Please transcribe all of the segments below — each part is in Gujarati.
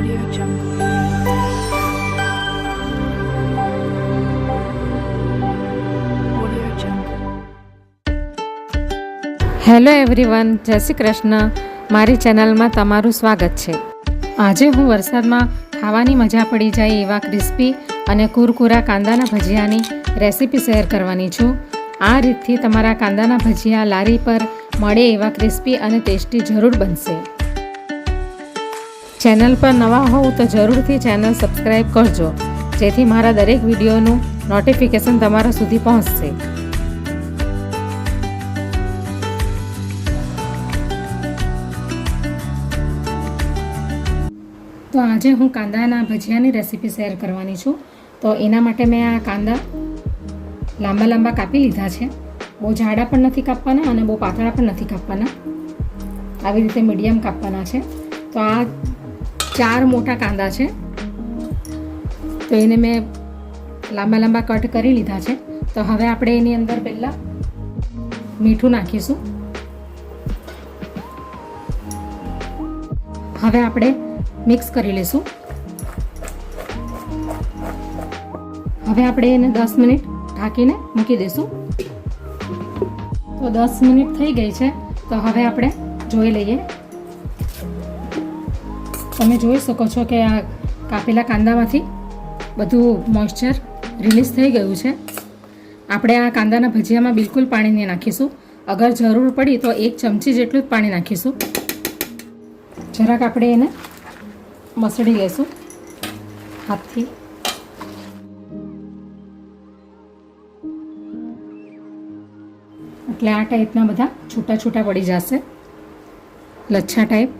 Audio Jungle. Audio Jungle. Hello everyone, જય શ્રી કૃષ્ણ. મારી ચેનલમાં તમારું સ્વાગત છે. આજે હું વરસાદમાં ખાવાની મજા પડી જાય એવા ક્રિસ્પી અને કુરકુરા કાંદાના ભજીયાની રેસીપી શેર કરવાની છું. આ રીતથી તમારા કાંદાના ભજીયા લારી પર મળે એવા ક્રિસ્પી અને ટેસ્ટી જરૂર બનશે. ચેનલ પર નવા હોવ તો જરૂરથી ચેનલ સબસ્ક્રાઈબ કરજો, જેથી મારા દરેક વિડીયોનું નોટિફિકેશન તમારા સુધી પહોંચશે. તો આજે હું કાંદાના ભજીયાની રેસીપી શેર કરવાની છું. તો એના માટે મેં આ કાંદા લાંબા લાંબા કાપી લીધા છે. બહુ જાડા પણ નથી કાપવાના અને બહુ પાતળા પણ નથી કાપવાના. આવી રીતે મીડિયમ કાપવાના છે. તો આ 4 મોટા કાંદા છે, તો એને મેં લાંબા લાંબા કટ કરી લીધા છે. તો હવે આપણે એની અંદર પહેલાં મીઠું નાખીશું. હવે આપણે મિક્સ કરી લઈશું. હવે આપણે એને 10 મિનિટ ઢાંકીને મૂકી દઈશું. તો 10 મિનિટ થઈ ગઈ છે. તો હવે આપણે જોઈ લઈએ. તમે જોઈ શકો છો કે આ કાપેલા કાંદામાંથી બધું મોઇશ્ચર રિલીઝ થઈ ગયું છે. આપણે આ કાંદાના ભજીયામાં બિલકુલ પાણી નહીં નાખીશું. અગર જરૂર પડી તો 1 ચમચી જેટલું જ પાણી નાખીશું. જરાક આપણે એને મસળી લઈશું હાથથી. એટલે આ ટાઈપના બધા છૂટા છૂટા પડી જશે, લચ્છા ટાઈપ.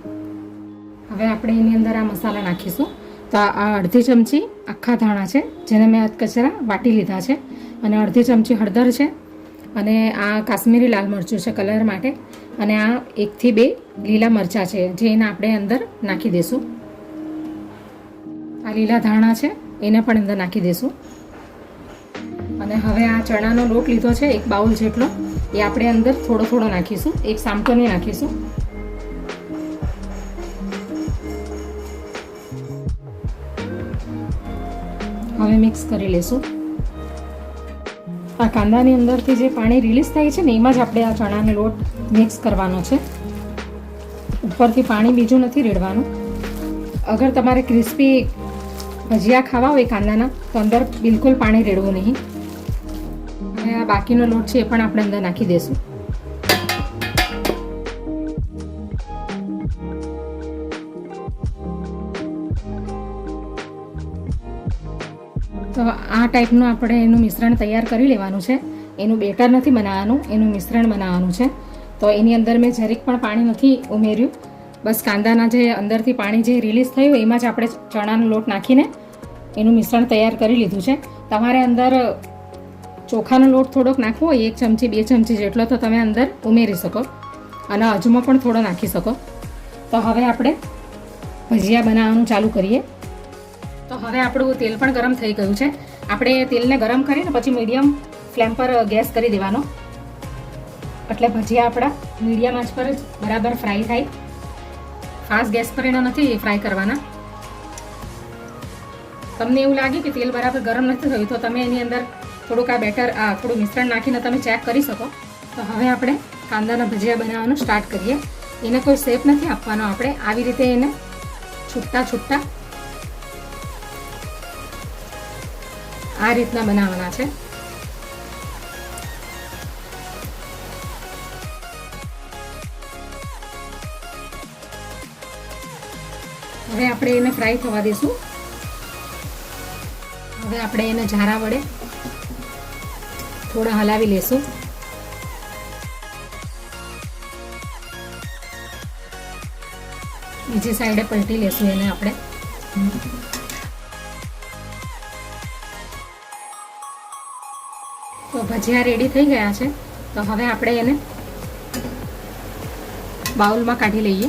હવે આપણે એની અંદર આ મસાલા નાખીશું. તો આ અડધી ચમચી આખા ધાણા છે, જેને મેં અધકચરા વાટી લીધા છે, અને અડધી ચમચી હળદર છે, અને આ કાશ્મીરી લાલ મરચું છે કલર માટે, અને આ 1 થી 2 લીલા મરચાં છે, જે એને આપણે અંદર નાખી દઈશું. આ લીલા ધાણા છે, એને પણ અંદર નાખી દઈશું. અને હવે આ ચણાનો લોટ લીધો છે 1 બાઉલ જેટલો, એ આપણે અંદર થોડો થોડો નાખીશું. 1 સામટો નહીં નાખીશું. હવે મિક્સ કરી લેશું. આ કાંદાની અંદરથી જે પાણી રિલીઝ થાય છે ને, એમાં જ આપણે આ ચણાનો લોટ મિક્સ કરવાનો છે. ઉપરથી પાણી બીજું નથી રેડવાનું. અગર તમારે ક્રિસ્પી ભજીયા ખાવા હોય કાંદાના, તો અંદર બિલકુલ પાણી રેડવું નહીં. અને આ બાકીનો લોટ છે એ પણ આપણે અંદર નાખી દઈશું. તો આ ટાઈપનું આપણે એનું મિશ્રણ તૈયાર કરી લેવાનું છે. એનું બેટર નથી બનાવવાનું, એનું મિશ્રણ બનાવવાનું છે. તો એની અંદર મેં જરીક પણ પાણી નથી ઉમેર્યું. બસ કાંદાના જે અંદરથી પાણી જે રિલીઝ થયું એમાં જ આપણે ચણાનો લોટ નાખીને એનું મિશ્રણ તૈયાર કરી લીધું છે. તમારે અંદર ચોખાનો લોટ થોડોક નાખવો હોય, 1 ચમચી 2 ચમચી જેટલો, તો તમે અંદર ઉમેરી શકો, અને અજમો પણ થોડો નાખી શકો. તો હવે આપણે ભજીયા બનાવવાનું ચાલુ કરીએ. તો હવે આપણું તેલ પણ ગરમ થઈ ગયું છે. આપણે તેલને ગરમ કરીને પછી મીડિયમ ફ્લેમ પર ગેસ કરી દેવાનો, એટલે ભજીયા આપણા મીડિયમ આંચ પર જ બરાબર ફ્રાય થાય. ફાસ્ટ ગેસ પર એના નથી ફ્રાય કરવાના. તમને એવું લાગે કે તેલ બરાબર ગરમ નથી થયું, તો તમે એની અંદર થોડુંક આ બેટર થોડું મિશ્રણ નાખીને તમે ચેક કરી શકો. તો હવે આપણે કાંદાના ભજીયા બનાવવાનું સ્ટાર્ટ કરીએ. એને કોઈ શેપ નથી આપવાનો. આપણે આવી રીતે એને છૂટા છૂટા આ રીતના બનાવવાના છે. હવે આપણે એને ફ્રાય થવા દઈશું. હવે આપણે એને ઝારા વડે થોડા હલાવી લેશું. બીજી સાઈડે પલટી લેશું એને આપણે. તો ભજીયા રેડી થઈ ગયા છે. તો હવે આપણે એને બાઉલમાં કાઢી લઈએ.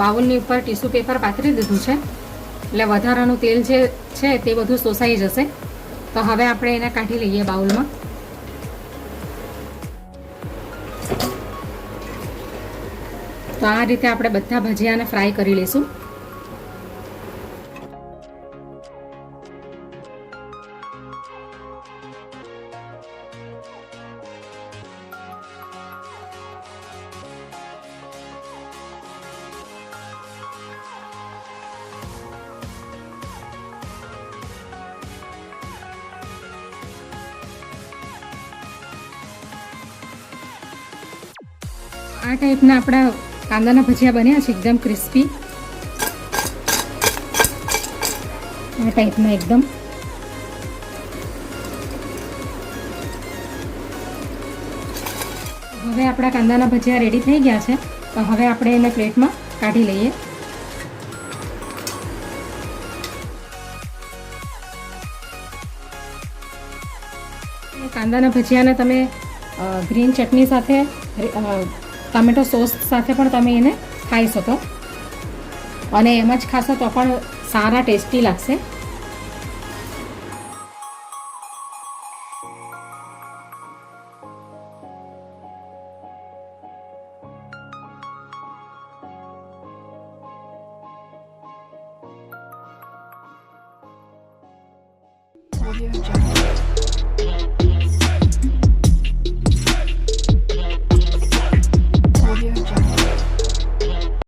બાઉલની ઉપર ટીશ્યુ પેપર પાથરી દીધું છે, એટલે વધારાનું તેલ જે છે તે બધું શોષાઈ જશે. તો હવે આપણે એને કાઢી લઈએ બાઉલમાં. તો આ રીતે આપણે બધા ભજીયાને ફ્રાય કરી લઈશું. આ ટાઈપના આપણા કાંદાના ભજીયા બન્યા છે, એકદમ ક્રિસ્પી. આ ટાઈપના એકદમ. હવે આપણા કાંદાના ભજીયા રેડી થઈ ગયા છે. તો હવે આપણે એને પ્લેટમાં કાઢી લઈએ. કાંદાના ભજીયાને તમે ગ્રીન ચટણી સાથે, ટમેટો સોસ સાથે પણ તમે એને ખાઈ શકો અને એમ જ ખાશો તો પણ સારા ટેસ્ટી લાગશે. Audio Jungle.